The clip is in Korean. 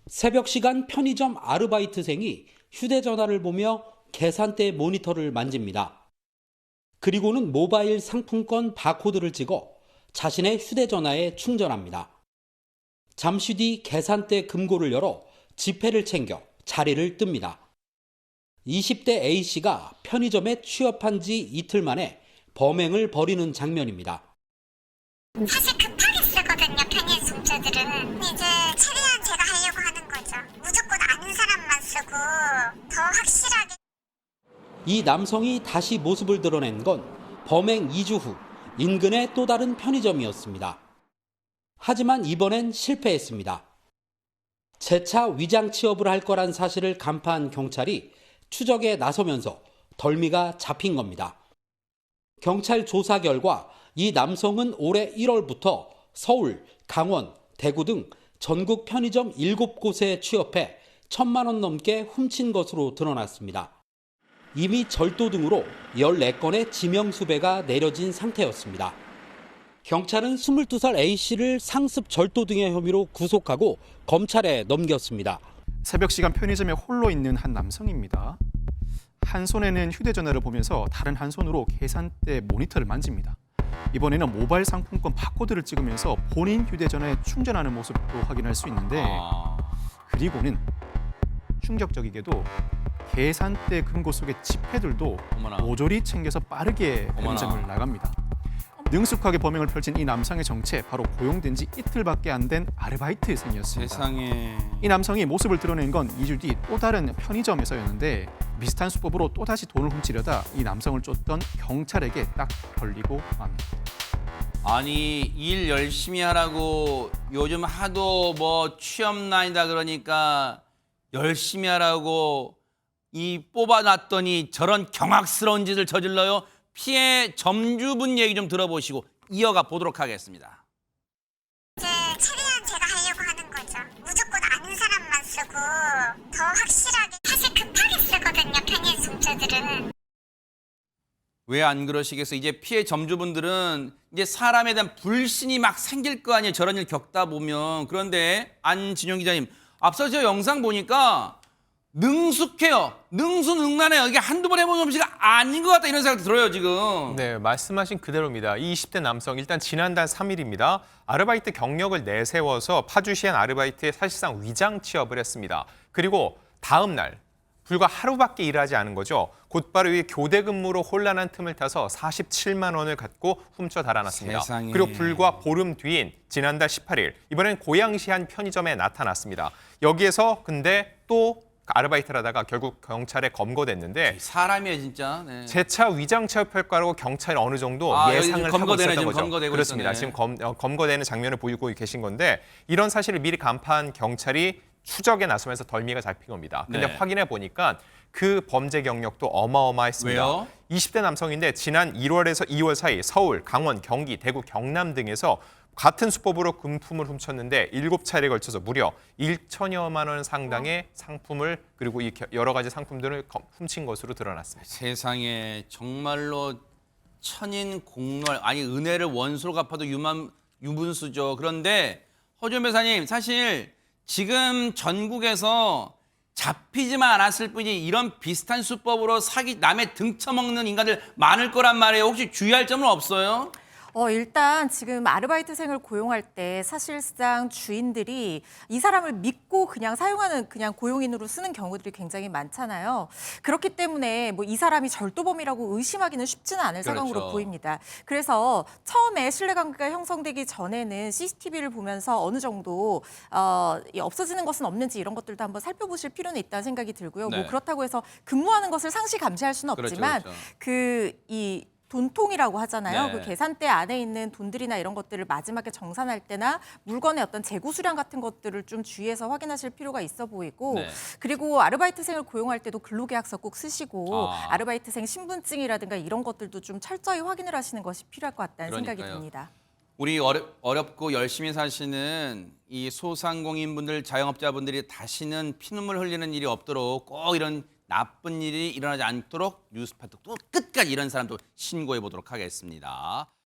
새벽 시간 편의점 아르바이트생이 휴대전화를 보며 계산대 모니터를 만집니다. 그리고는 모바일 상품권 바코드를 찍어 자신의 휴대전화에 충전합니다. 잠시 뒤 계산대 금고를 열어 지폐를 챙겨 자리를 뜹니다. 20대 A씨가 편의점에 취업한 지 이틀 만에 범행을 벌이는 장면입니다. 사실 급하게 쓰거든요, 편의 송자들은. 이제 최대한 제가 하려고 하는 거죠. 무조건 아는 사람만 쓰고 더 확실하게. 이 남성이 다시 모습을 드러낸 건 범행 2주 후 인근의 또 다른 편의점이었습니다. 하지만 이번엔 실패했습니다. 재차 위장 취업을 할 거란 사실을 간파한 경찰이 추적에 나서면서 덜미가 잡힌 겁니다. 경찰 조사 결과 이 남성은 올해 1월부터 서울, 강원, 대구 등 전국 편의점 7곳에 취업해 1,000만 원 넘게 훔친 것으로 드러났습니다. 이미 절도 등으로 14건의 지명수배가 내려진 상태였습니다. 경찰은 22살 A씨를 상습 절도 등의 혐의로 구속하고 검찰에 넘겼습니다. 새벽 시간 편의점에 홀로 있는 한 남성입니다. 한 손에는 휴대전화를 보면서 다른 한 손으로 계산대 모니터를 만집니다. 이번에는 모바일 상품권 바코드를 찍으면서 본인 휴대전화에 충전하는 모습도 확인할 수 있는데, 그리고는 충격적이게도 계산대 금고 속의 지폐들도 어머나. 모조리 챙겨서 빠르게 편의점을 나갑니다. 능숙하게 범행을 펼친 이 남성의 정체, 바로 고용된 지 이틀밖에 안 된 아르바이트생이었습니다. 세상에. 이 남성이 모습을 드러낸 건 2주 뒤 또 다른 편의점에서였는데, 비슷한 수법으로 또다시 돈을 훔치려다 이 남성을 쫓던 경찰에게 딱 걸리고 맙니다. 아니 일 열심히 하라고 요즘 하도 뭐 취업난이다 그러니까 열심히 하라고 이 뽑아놨더니 저런 경악스러운 짓을 저질러요. 피해 점주분 얘기 좀 들어보시고 이어가 보도록 하겠습니다. 이제 최대한 제가 하려고 하는 거죠. 무조건 아는 사람만 쓰고 더 확실하게. 사실 급하게 쓰거든요, 편의 송자들은. 왜 안 그러시겠어요? 이제 피해 점주분들은 이제 사람에 대한 불신이 막 생길 거 아니에요. 저런 일 겪다 보면. 그런데 안진영 기자님, 앞서 저 영상 보니까 능숙해요. 능수능란해요. 이게 한두 번 해본 솜씨가 아닌 것 같다 이런 생각이 들어요, 지금. 네, 말씀하신 그대로입니다. 이 20대 남성, 일단 지난달 3일입니다. 아르바이트 경력을 내세워서 파주시한 아르바이트에 사실상 위장 취업을 했습니다. 그리고 다음 날, 불과 하루밖에 일하지 않은 거죠. 곧바로 이 교대 근무로 혼란한 틈을 타서 47만 원을 갖고 훔쳐 달아났습니다. 세상에. 그리고 불과 보름 뒤인 지난달 18일, 이번엔 고양시 한 편의점에 나타났습니다. 여기에서 근데 또 아르바이트를 하다가 결국 경찰에 검거됐는데, 사람이에요, 진짜. 네. 재차 위장 취업 효과로 경찰이 어느 정도 여기 예상을 하고 검거되네, 있었던 지금 거죠. 검거되고 그렇습니다. 있었네. 지금 검거되는 장면을 보이고 계신 건데, 이런 사실을 미리 간파한 경찰이 추적에 나서면서 덜미가 잡힌 겁니다. 근데 네. 확인해 보니까 그 범죄 경력도 어마어마했습니다. 왜요? 20대 남성인데 지난 1월에서 2월 사이 서울, 강원, 경기, 대구, 경남 등에서 같은 수법으로 금품을 훔쳤는데 7차례에 걸쳐서 무려 1천여만 원 상당의 상품을, 그리고 이 여러 가지 상품들을 훔친 것으로 드러났습니다. 세상에 정말로 천인공노할, 아니 은혜를 원수로 갚아도 유분수죠. 그런데 허준 변호사님, 사실 지금 전국에서 잡히지만 않았을 뿐이 이런 비슷한 수법으로 남의 등쳐먹는 인간들 많을 거란 말이에요. 혹시 주의할 점은 없어요? 일단 지금 아르바이트생을 고용할 때 사실상 주인들이 이 사람을 믿고 그냥 사용하는, 그냥 고용인으로 쓰는 경우들이 굉장히 많잖아요. 그렇기 때문에 뭐 이 사람이 절도범이라고 의심하기는 쉽지는 않을 상황으로 그렇죠. 보입니다. 그래서 처음에 신뢰관계가 형성되기 전에는 CCTV를 보면서 어느 정도 없어지는 것은 없는지 이런 것들도 한번 살펴보실 필요는 있다는 생각이 들고요. 네. 뭐 그렇다고 해서 근무하는 것을 상시 감시할 수는 그렇죠, 없지만 그렇죠. 이 돈통이라고 하잖아요. 네. 그 계산대 안에 있는 돈들이나 이런 것들을 마지막에 정산할 때나 물건의 어떤 재고 수량 같은 것들을 좀 주의해서 확인하실 필요가 있어 보이고, 네. 그리고 아르바이트생을 고용할 때도 근로계약서 꼭 쓰시고 아. 아르바이트생 신분증이라든가 이런 것들도 좀 철저히 확인을 하시는 것이 필요할 것 같다는 생각이 그러니까요. 듭니다. 우리 어렵고 열심히 사시는 이 소상공인분들, 자영업자분들이 다시는 피눈물 흘리는 일이 없도록 꼭 이런 나쁜 일이 일어나지 않도록 뉴스파트 또 끝까지 이런 사람도 신고해 보도록 하겠습니다.